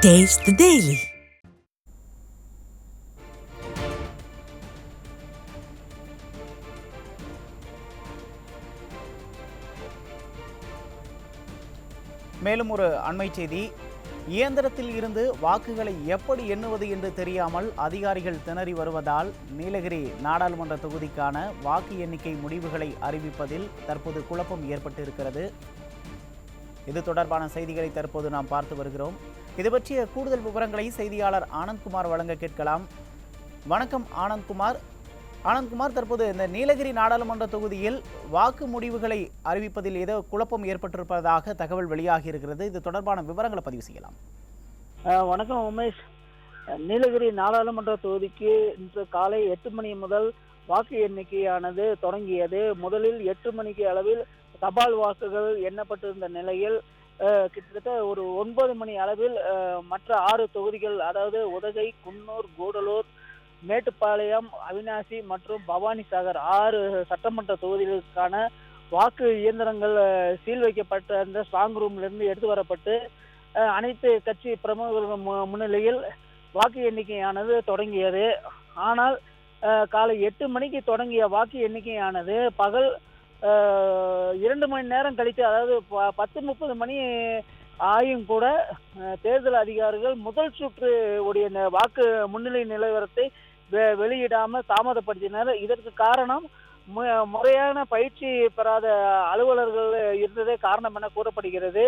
Taste the Daily. மேலும் ஒரு அண்மை செய்தி, இயந்திரத்தில் இருந்து வாக்குகளை எப்படி எண்ணுவது என்று தெரியாமல் அதிகாரிகள் திணறி வருவதால் நீலகிரி நாடாளுமன்ற தொகுதிக்கான வாக்கு எண்ணிக்கை முடிவுகளை அறிவிப்பதில் தற்போது குழப்பம் ஏற்பட்டிருக்கிறது. இது தொடர்பான செய்திகளை தற்போது நாம் பார்த்து வருகிறோம். இது பற்றிய கூடுதல் விவரங்களை செய்தியாளர் ஆனந்த்குமார் வழங்க கேட்கலாம். வணக்கம் ஆனந்த்குமார். தற்போது இந்த நீலகிரி நாடாளுமன்ற தொகுதியில் வாக்கு முடிவுகளை அறிவிப்பதில் ஏதோ குழப்பம் ஏற்பட்டிருப்பதாக தகவல் வெளியாகி இருக்கிறது. இது தொடர்பான விவரங்களை பதிவு செய்யலாம். வணக்கம் உமேஷ். நீலகிரி நாடாளுமன்ற தொகுதிக்கு இன்று காலை 8 மணி முதல் வாக்கு எண்ணிக்கையானது தொடங்கியது. முதலில் 8 மணிக்கு அளவில் தபால் வாக்குகள் எண்ணப்பட்டிருந்த நிலையில் கிட்டத்தட்ட ஒரு 9 மணி அளவில் மற்ற 6 தொகுதிகள், அதாவது உதகை, குன்னூர், கூடலூர், மேட்டுப்பாளையம், அவினாசி மற்றும் பவானி சாகர் 6 சட்டமன்ற தொகுதிகளுக்கான வாக்கு இயந்திரங்கள் சீல் வைக்கப்பட்ட அந்த ஸ்ட்ராங் ரூம்ல இருந்து எடுத்து வரப்பட்டு அனைத்து கட்சி பிரமுகர்கள் முன்னிலையில் வாக்கு எண்ணிக்கையானது தொடங்கியது. ஆனால் காலை 8 மணிக்கு தொடங்கிய வாக்கு எண்ணிக்கையானது பகல் 2 மணி நேரம் கழித்து, அதாவது 10:30 மணி ஆயும் கூட தேர்தல் அதிகாரிகள் முதல் சுற்று உடைய வாக்கு முன்னிலை நிலவரத்தை வெளியிடாமல் தாமதப்படுத்தினர். இதற்கு காரணம் முறையான பயிற்சி பெறாத அலுவலர்கள் இருந்ததே காரணம் என கூறப்படுகிறது.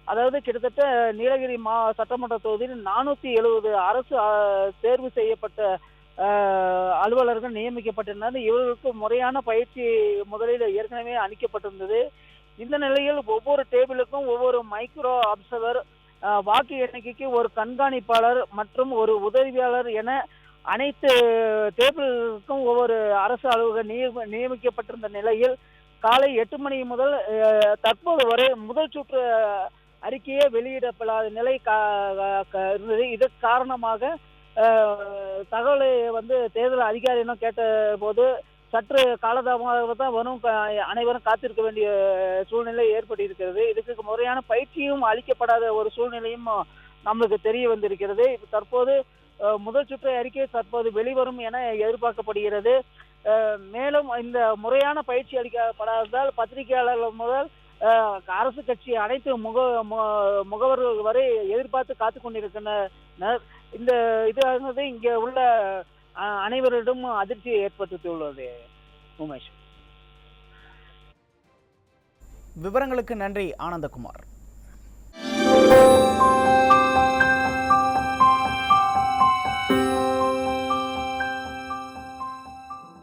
அதாவது கிட்டத்தட்ட நீலகிரி சட்டமன்ற தொகுதியில் 470 அரசு தேர்வு செய்யப்பட்ட அலுவலர்கள் நியமிக்கப்பட்டிருந்தனர். இவர்களுக்கு முறையான பயிற்சி முதலில் ஏற்கனவே அளிக்கப்பட்டிருந்தது. இந்த நிலையில் ஒவ்வொரு டேபிளுக்கும் ஒவ்வொரு மைக்ரோ அப்சர்வர், வாக்கு எண்ணிக்கைக்கு ஒரு கண்காணிப்பாளர் மற்றும் ஒரு உதவியாளர் என அனைத்து டேபிளுக்கும் ஒவ்வொரு அரசு அலுவலர் நியமிக்கப்பட்டிருந்த நிலையில் காலை 8 மணி முதல் தற்போது வரை முதல் சுற்று அறிக்கையே வெளியிடப்படாத நிலை இருந்தது. இதற்கு காரணமாக தகவலை தேர்தல் அதிகாரியிடம் கேட்ட போது சற்று காலதாமதாக தான் வரும், அனைவரும் காத்திருக்க வேண்டிய சூழ்நிலை ஏற்பட்டிருக்கிறது. இதுக்கு முறையான பயிற்சியும் அளிக்கப்படாத ஒரு சூழ்நிலையும் நம்மளுக்கு தெரிய வந்திருக்கிறது. தற்போது முதல் சுற்று அறிக்கை தற்போது வெளிவரும் என எதிர்பார்க்கப்படுகிறது. மேலும் இந்த முறையான பயிற்சி அளிக்கப்படாததால் பத்திரிகையாளர்கள் முதல் அரசு கட்சி அனைத்து முகவர்கள் வரை எதிர்பார்த்து காத்துக் கொண்டிருக்கின்றனர். இந்த இது இங்கே உள்ள அனைவரிடம் அதிர்ச்சியை ஏற்படுத்தியுள்ளது. உமேஷ், விவரங்களுக்கு நன்றி ஆனந்தகுமார்.